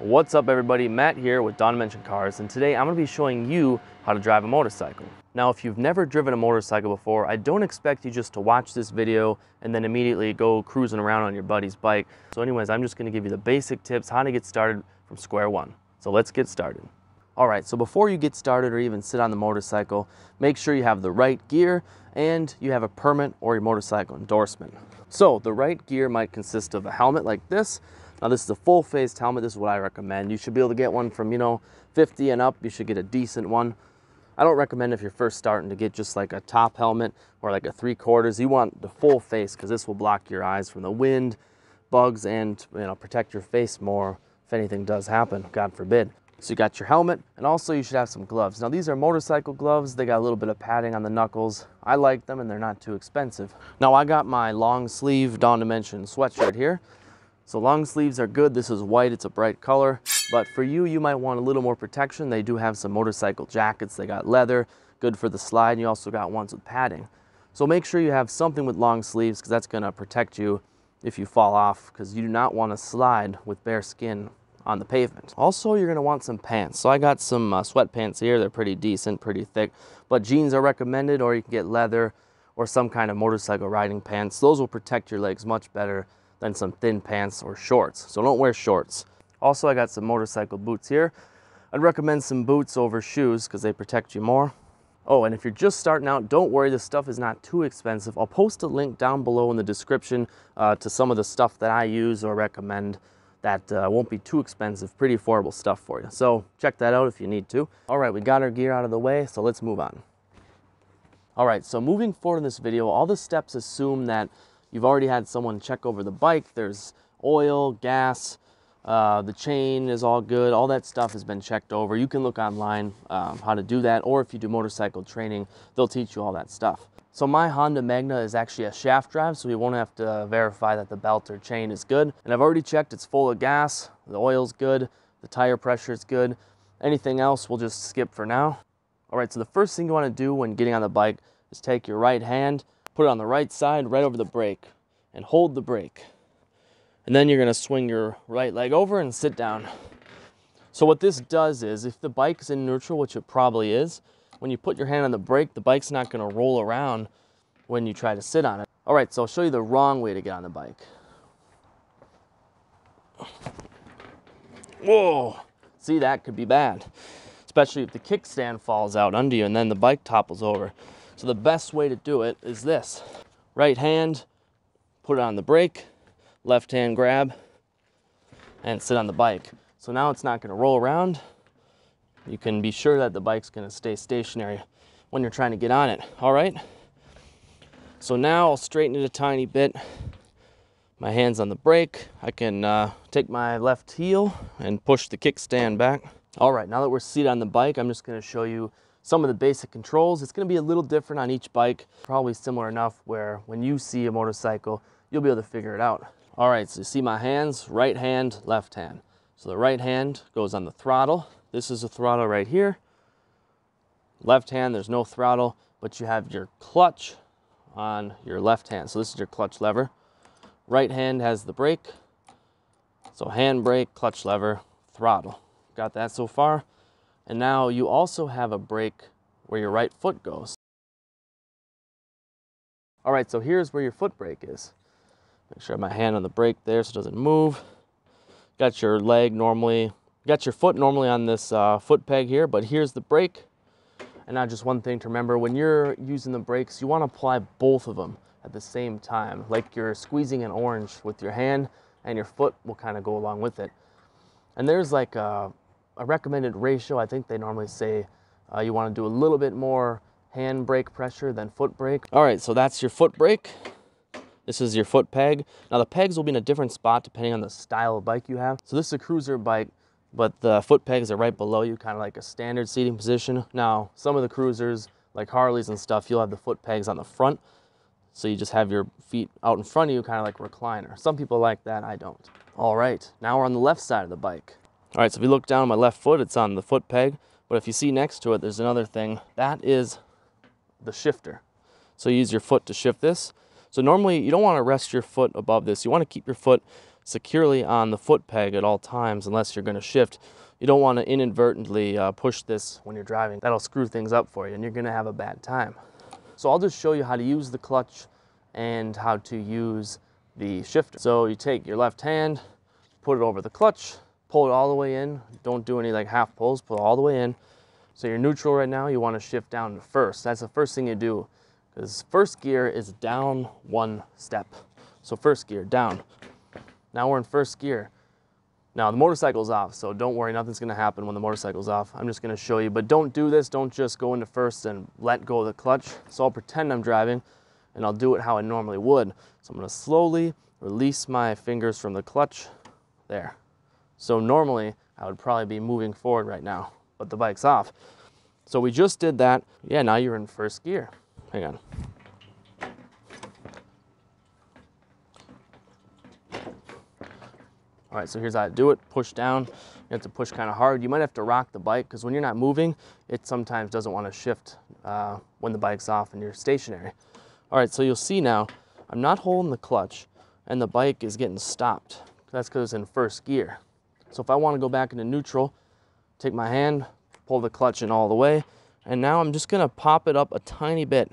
What's up everybody, Matt here with Dawn Dimension Cars, and today I'm going to be showing you how to drive a motorcycle. Now if you've never driven a motorcycle before, I don't expect you just to watch this video and then immediately go cruising around on your buddy's bike. So anyways, I'm just going to give you the basic tips how to get started from square one. So let's get started. Alright, so before you get started or even sit on the motorcycle, make sure you have the right gear and you have a permit or your motorcycle endorsement. So the right gear might consist of a helmet like this. Now this is a full-faced helmet. This is what I recommend. You should be able to get one from, 50 and up. You should get a decent one. I don't recommend if you're first starting to get just like a top helmet or like a 3/4. You want the full face because this will block your eyes from the wind, bugs, and protect your face more if anything does happen, God forbid. So you got your helmet, and also you should have some gloves. Now these are motorcycle gloves. They got a little bit of padding on the knuckles. I like them and they're not too expensive. Now I got my long sleeve Dawn Dimension sweatshirt here. So long sleeves are good. This is white, it's a bright color. But for you, you might want a little more protection. They do have some motorcycle jackets. They got leather, good for the slide, and you also got ones with padding. So make sure you have something with long sleeves because that's gonna protect you if you fall off, because you do not want to slide with bare skin on the pavement. Also, you're gonna want some pants. So I got some sweatpants here. They're pretty decent, pretty thick, but jeans are recommended, or you can get leather or some kind of motorcycle riding pants. Those will protect your legs much better than some thin pants or shorts. So don't wear shorts. Also, I got some motorcycle boots here. I'd recommend some boots over shoes because they protect you more. Oh, and if you're just starting out, don't worry, this stuff is not too expensive. I'll post a link down below in the description to some of the stuff that I use or recommend that won't be too expensive, pretty affordable stuff for you. So check that out if you need to. All right, we got our gear out of the way, so let's move on. All right, so moving forward in this video, all the steps assume that you've already had someone check over the bike. There's oil, gas, the chain is all good. All that stuff has been checked over. You can look online how to do that, or if you do motorcycle training, they'll teach you all that stuff. So my Honda Magna is actually a shaft drive, so we won't have to verify that the belt or chain is good. And I've already checked it's full of gas, the oil's good, the tire pressure is good. Anything else we'll just skip for now. All right, so the first thing you want to do when getting on the bike is take your right hand, put it on the right side, right over the brake, and hold the brake. And then you're gonna swing your right leg over and sit down. So what this does is, if the bike is in neutral, which it probably is, when you put your hand on the brake, the bike's not gonna roll around when you try to sit on it. All right, so I'll show you the wrong way to get on the bike. Whoa, see, that could be bad, especially if the kickstand falls out under you and then the bike topples over. So the best way to do it is this. Right hand, put it on the brake, left hand grab, and sit on the bike. So now it's not gonna roll around. You can be sure that the bike's gonna stay stationary when you're trying to get on it, all right? So now I'll straighten it a tiny bit. My hand's on the brake. I can take my left heel and push the kickstand back. All right, now that we're seated on the bike, I'm just gonna show you some of the basic controls. It's gonna be a little different on each bike, probably similar enough where when you see a motorcycle, you'll be able to figure it out. All right, so you see my hands, right hand, left hand. So the right hand goes on the throttle. This is the throttle right here. Left hand, there's no throttle, but you have your clutch on your left hand. So this is your clutch lever. Right hand has the brake. So hand brake, clutch lever, throttle. Got that so far? And now you also have a brake where your right foot goes. All right, so here's where your foot brake is. Make sure I have my hand on the brake there so it doesn't move. Got your leg normally, got your foot normally on this foot peg here, but here's the brake. And now just one thing to remember, when you're using the brakes, you want to apply both of them at the same time, like you're squeezing an orange with your hand, and your foot will kind of go along with it. And there's like a recommended ratio. I think they normally say you want to do a little bit more hand brake pressure than foot brake. All right, so that's your foot brake. This is your foot peg. Now the pegs will be in a different spot depending on the style of bike you have. So this is a cruiser bike, but the foot pegs are right below you, kind of like a standard seating position. Now, some of the cruisers, like Harleys and stuff, you'll have the foot pegs on the front. So you just have your feet out in front of you, kind of like a recliner. Some people like that, I don't. All right, now we're on the left side of the bike. All right, so if you look down on my left foot, it's on the foot peg. But if you see next to it, there's another thing. That is the shifter. So you use your foot to shift this. So normally you don't want to rest your foot above this. You want to keep your foot securely on the foot peg at all times unless you're going to shift. You don't want to inadvertently push this when you're driving. That'll screw things up for you and you're going to have a bad time. So I'll just show you how to use the clutch and how to use the shifter. So you take your left hand, put it over the clutch, pull it all the way in. Don't do any like half pulls, pull it all the way in. So you're neutral right now, you want to shift down to first. That's the first thing you do, because first gear is down one step. So first gear, down. Now we're in first gear. Now the motorcycle's off, so don't worry, nothing's gonna happen when the motorcycle's off. I'm just gonna show you, but don't do this. Don't just go into first and let go of the clutch. So I'll pretend I'm driving and I'll do it how I normally would. So I'm gonna slowly release my fingers from the clutch, there. So normally I would probably be moving forward right now, but the bike's off. So we just did that. Yeah, now you're in first gear. Hang on. All right, so here's how to do it. Push down. You have to push kind of hard. You might have to rock the bike because when you're not moving, it sometimes doesn't want to shift when the bike's off and you're stationary. All right, so you'll see now, I'm not holding the clutch and the bike is getting stopped. That's because it's in first gear. So if I want to go back into neutral, take my hand, pull the clutch in all the way, and now I'm just gonna pop it up a tiny bit,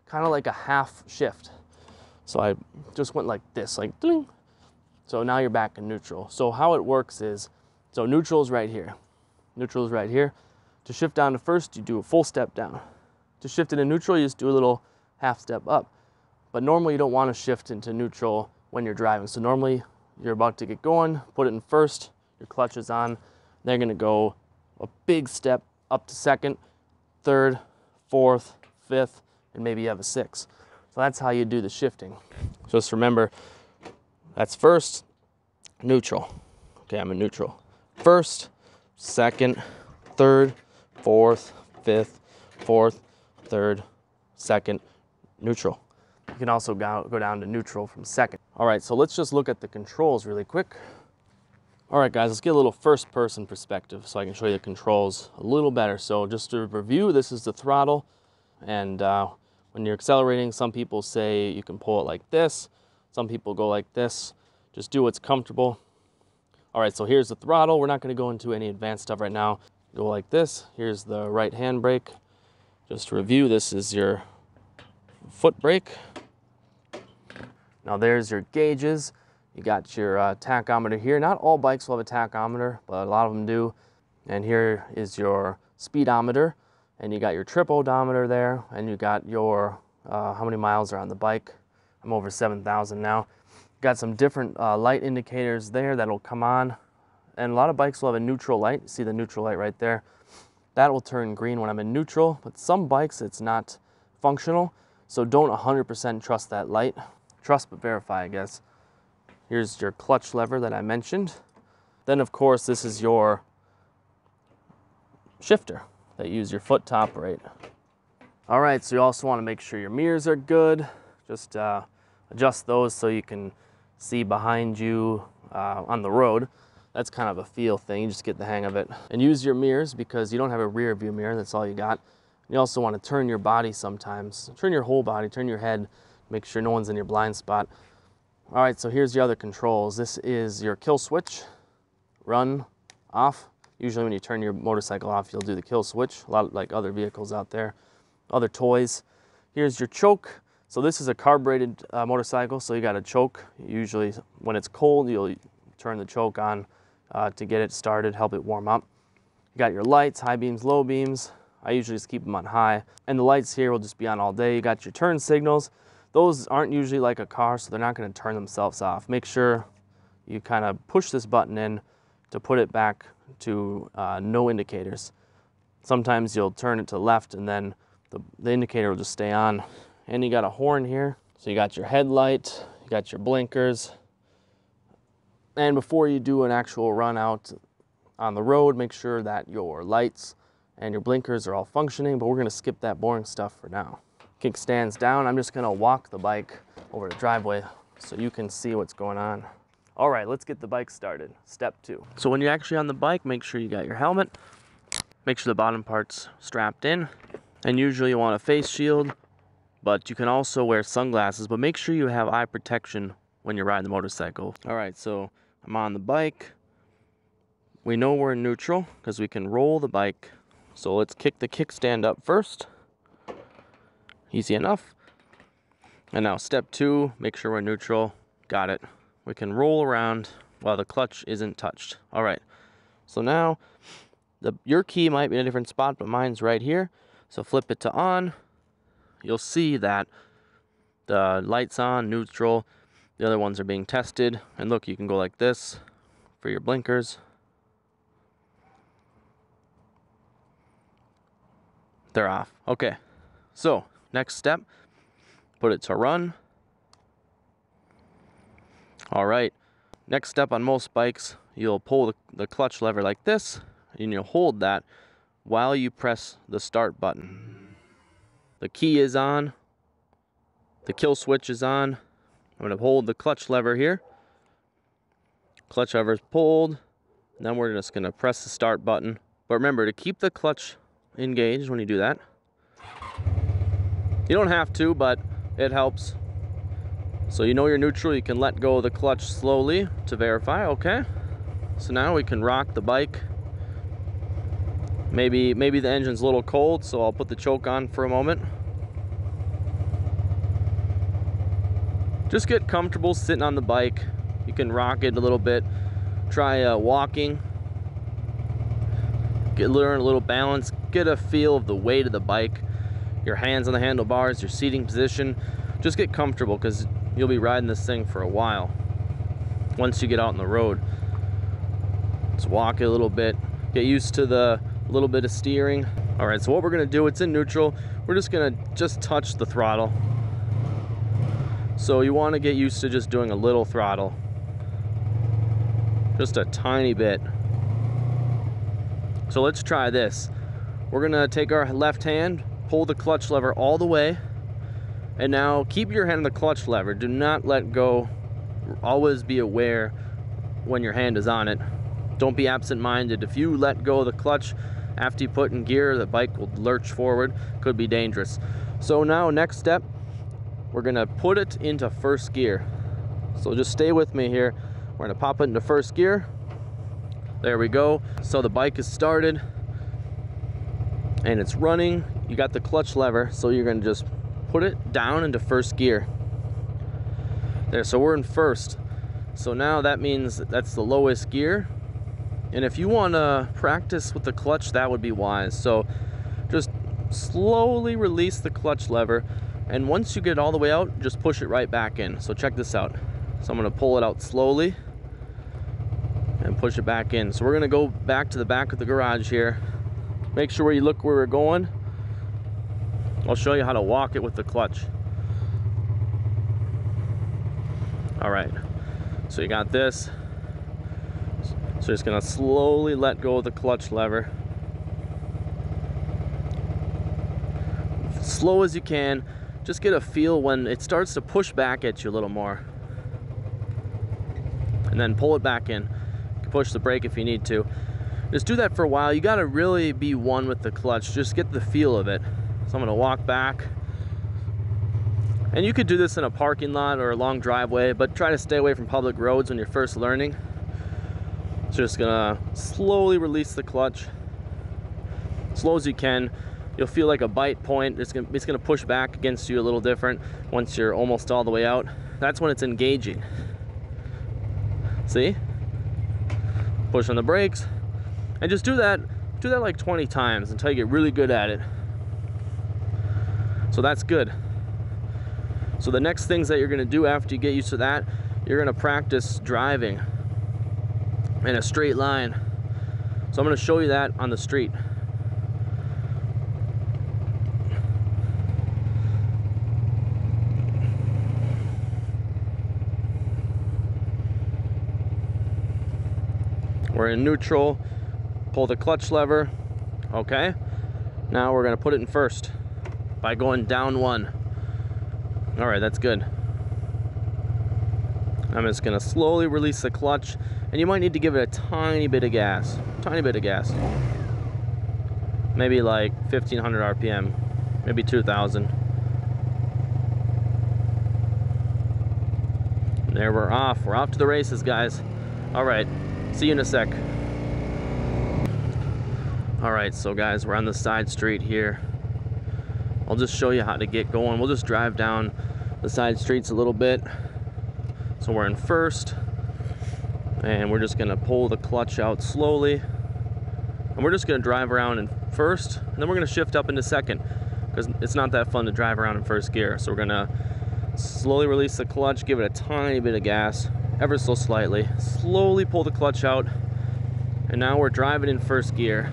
kind of like a half shift. So I just went like this, like ding. So now you're back in neutral. So how it works is, so neutral is right here. Neutral is right here. To shift down to first, you do a full step down. To shift into neutral, you just do a little half step up. But normally you don't want to shift into neutral when you're driving. So normally you're about to get going, put it in first, your clutch is on. They're gonna go a big step up to second, third, fourth, fifth, and maybe you have a sixth. So that's how you do the shifting. Just remember, that's first, neutral. Okay, I'm in neutral. First, second, third, fourth, fifth, fourth, third, second, neutral. You can also go down to neutral from second. All right, so let's just look at the controls really quick. All right, guys, let's get a little first person perspective so I can show you the controls a little better. So just to review, this is the throttle. And when you're accelerating, some people say you can pull it like this. Some people go like this. Just do what's comfortable. All right, so here's the throttle. We're not gonna go into any advanced stuff right now. Go like this. Here's the right hand brake. Just to review, this is your foot brake. Now there's your gauges. You got your tachometer here. Not all bikes will have a tachometer, but a lot of them do. And here is your speedometer. And you got your trip odometer there. And you got your, how many miles are on the bike. I'm over 7,000 now. Got some different light indicators there that'll come on. And a lot of bikes will have a neutral light. See the neutral light right there? That will turn green when I'm in neutral, but some bikes it's not functional. So don't 100% trust that light. Trust but verify, I guess. Here's your clutch lever that I mentioned. Then of course, this is your shifter that you use your foot to operate. All right, so you also want to make sure your mirrors are good. Just adjust those so you can see behind you on the road. That's kind of a feel thing, you just get the hang of it. And use your mirrors because you don't have a rear view mirror, that's all you got. You also want to turn your body sometimes. Turn your whole body, turn your head, make sure no one's in your blind spot. All right, so here's your other controls. This is your kill switch, run, off. Usually when you turn your motorcycle off, you'll do the kill switch, a lot like other vehicles out there, other toys. Here's your choke. So this is a carbureted motorcycle, so you got a choke. Usually when it's cold, you'll turn the choke on to get it started, help it warm up. You got your lights, high beams, low beams. I usually just keep them on high. And the lights here will just be on all day. You got your turn signals. Those aren't usually like a car, so they're not gonna turn themselves off. Make sure you kind of push this button in to put it back to no indicators. Sometimes you'll turn it to left and then the indicator will just stay on. And you got a horn here. So you got your headlight, you got your blinkers. And before you do an actual run out on the road, make sure that your lights and your blinkers are all functioning, but we're gonna skip that boring stuff for now. Kickstands down, I'm just gonna walk the bike over the driveway so you can see what's going on. All right, let's get the bike started. Step 2. So when you're actually on the bike, make sure you got your helmet, make sure the bottom part's strapped in, and usually you want a face shield, but you can also wear sunglasses, but make sure you have eye protection when you're riding the motorcycle. All right, so I'm on the bike. We know we're in neutral because we can roll the bike. So let's kick the kickstand up first. Easy enough. And now step 2, make sure we're neutral. Got it. We can roll around while the clutch isn't touched. All right, so now your key might be in a different spot, but mine's right here. So flip it to on. You'll see that the light's on, neutral. The other ones are being tested. And look, you can go like this for your blinkers. They're off. Okay, so next step, put it to run. All right, next step on most bikes, you'll pull the clutch lever like this, and you'll hold that while you press the start button. The key is on, the kill switch is on. I'm gonna hold the clutch lever here. Clutch lever is pulled, and then we're just gonna press the start button. But remember to keep the clutch engaged when you do that. You don't have to, but it helps. So you know you're neutral, you can let go of the clutch slowly to verify. Okay, so now we can rock the bike. Maybe the engine's a little cold, so I'll put the choke on for a moment. Just get comfortable sitting on the bike. You can rock it a little bit. Try walking. Learn a little balance. Get a feel of the weight of the bike. Your hands on the handlebars, your seating position. Just get comfortable because you'll be riding this thing for a while once you get out on the road. Just walk it a little bit. Get used to the little bit of steering. All right, so what we're gonna do, it's in neutral. We're just gonna touch the throttle. So you wanna get used to just doing a little throttle. Just a tiny bit. So let's try this. We're gonna take our left hand, pull the clutch lever all the way, and now keep your hand on the clutch lever. Do not let go. Always be aware when your hand is on it. Don't be absent-minded. If you let go of the clutch after you put in gear, the bike will lurch forward. Could be dangerous. So now next step, we're gonna put it into first gear. So just stay with me here. We're gonna pop it into first gear. There we go. So the bike is started and it's running. You got the clutch lever, so you're gonna just put it down into first gear. There, so we're in first. So now that means that's the lowest gear. And if you wanna practice with the clutch, that would be wise. So just slowly release the clutch lever. And once you get it all the way out, just push it right back in. So check this out. So I'm gonna pull it out slowly and push it back in. So we're gonna go back to the back of the garage here. Make sure you look where we're going. I'll show you how to walk it with the clutch. All right, so you got this. So just gonna slowly let go of the clutch lever. Slow as you can. Just get a feel when it starts to push back at you a little more. And then pull it back in. You can push the brake if you need to. Just do that for a while. You gotta really be one with the clutch. Just get the feel of it. So I'm gonna walk back. And you could do this in a parking lot or a long driveway, but try to stay away from public roads when you're first learning. So just gonna slowly release the clutch. Slow as you can. You'll feel like a bite point. It's gonna push back against you a little different once you're almost all the way out. That's when it's engaging. See? Push on the brakes. And just do that like 20 times until you get really good at it. So that's good. So the next things that you're gonna do after you get used to that, you're gonna practice driving in a straight line. So I'm gonna show you that on the street. We're in neutral, pull the clutch lever, okay? Now we're gonna put it in first by going down one. All right, that's good. I'm just gonna slowly release the clutch, and you might need to give it a tiny bit of gas, maybe like 1500 RPM, maybe 2000. There, we're off. We're off to the races, guys. All right, see you in a sec. All right, so guys, we're on the side street here. I'll just show you how to get going. We'll just drive down the side streets a little bit. So we're in first, and we're just gonna pull the clutch out slowly. And we're just gonna drive around in first, and then we're gonna shift up into second, because it's not that fun to drive around in first gear. So we're gonna slowly release the clutch, give it a tiny bit of gas, ever so slightly, slowly pull the clutch out, and now we're driving in first gear.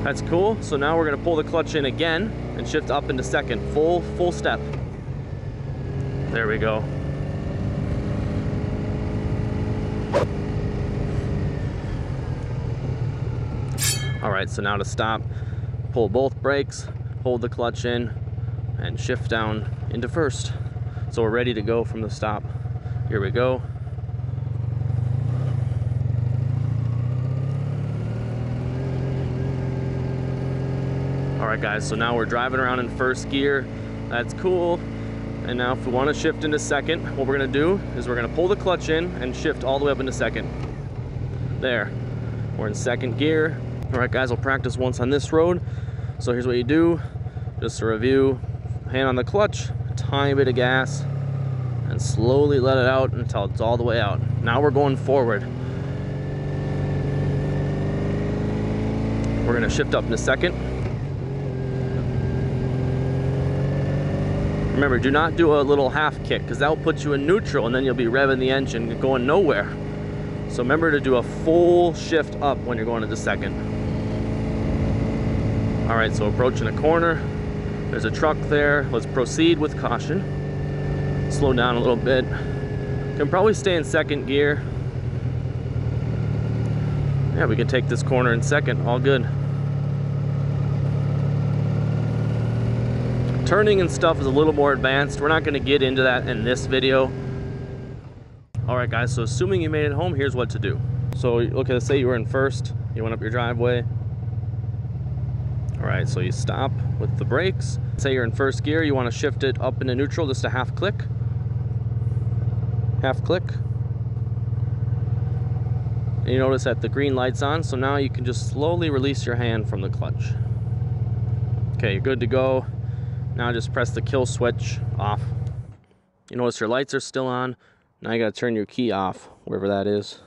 That's cool. So now we're gonna pull the clutch in again and shift up into second, full step. There we go. All right, so now to stop, pull both brakes, hold the clutch in, and shift down into first. So we're ready to go from the stop. Here we go. All right, guys, so now we're driving around in first gear. That's cool. And now if we want to shift into second, what we're gonna do is we're gonna pull the clutch in and shift all the way up into second. There, we're in second gear. All right, guys, we'll practice once on this road. So here's what you do, just to review. Hand on the clutch, a tiny bit of gas, and slowly let it out until it's all the way out. Now we're going forward. We're gonna shift up in a second. Remember, do not do a little half kick, because that will put you in neutral and then you'll be revving the engine going nowhere. So remember to do a full shift up when you're going into second. All right, so approaching a corner. There's a truck there. Let's proceed with caution. Slow down a little bit. Can probably stay in second gear. Yeah, we can take this corner in second, all good. Turning and stuff is a little more advanced. We're not gonna get into that in this video. All right, guys, so assuming you made it home, here's what to do. So, okay, let's say you were in first, you went up your driveway. All right, so you stop with the brakes. Say you're in first gear, you wanna shift it up into neutral, just a half click. Half click. And you notice that the green light's on, so now you can just slowly release your hand from the clutch. Okay, you're good to go. Now just press the kill switch off. You notice your lights are still on. Now you gotta turn your key off, wherever that is.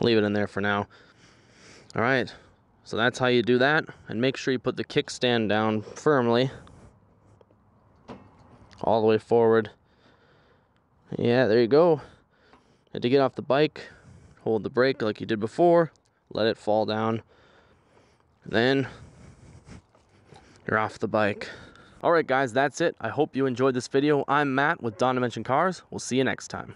Leave it in there for now. All right, so that's how you do that. And make sure you put the kickstand down firmly. All the way forward. Yeah, there you go. And to get off the bike, hold the brake like you did before. Let it fall down. Then you're off the bike. All right, guys, that's it. I hope you enjoyed this video. I'm Matt with Don Dimension Cars. We'll see you next time.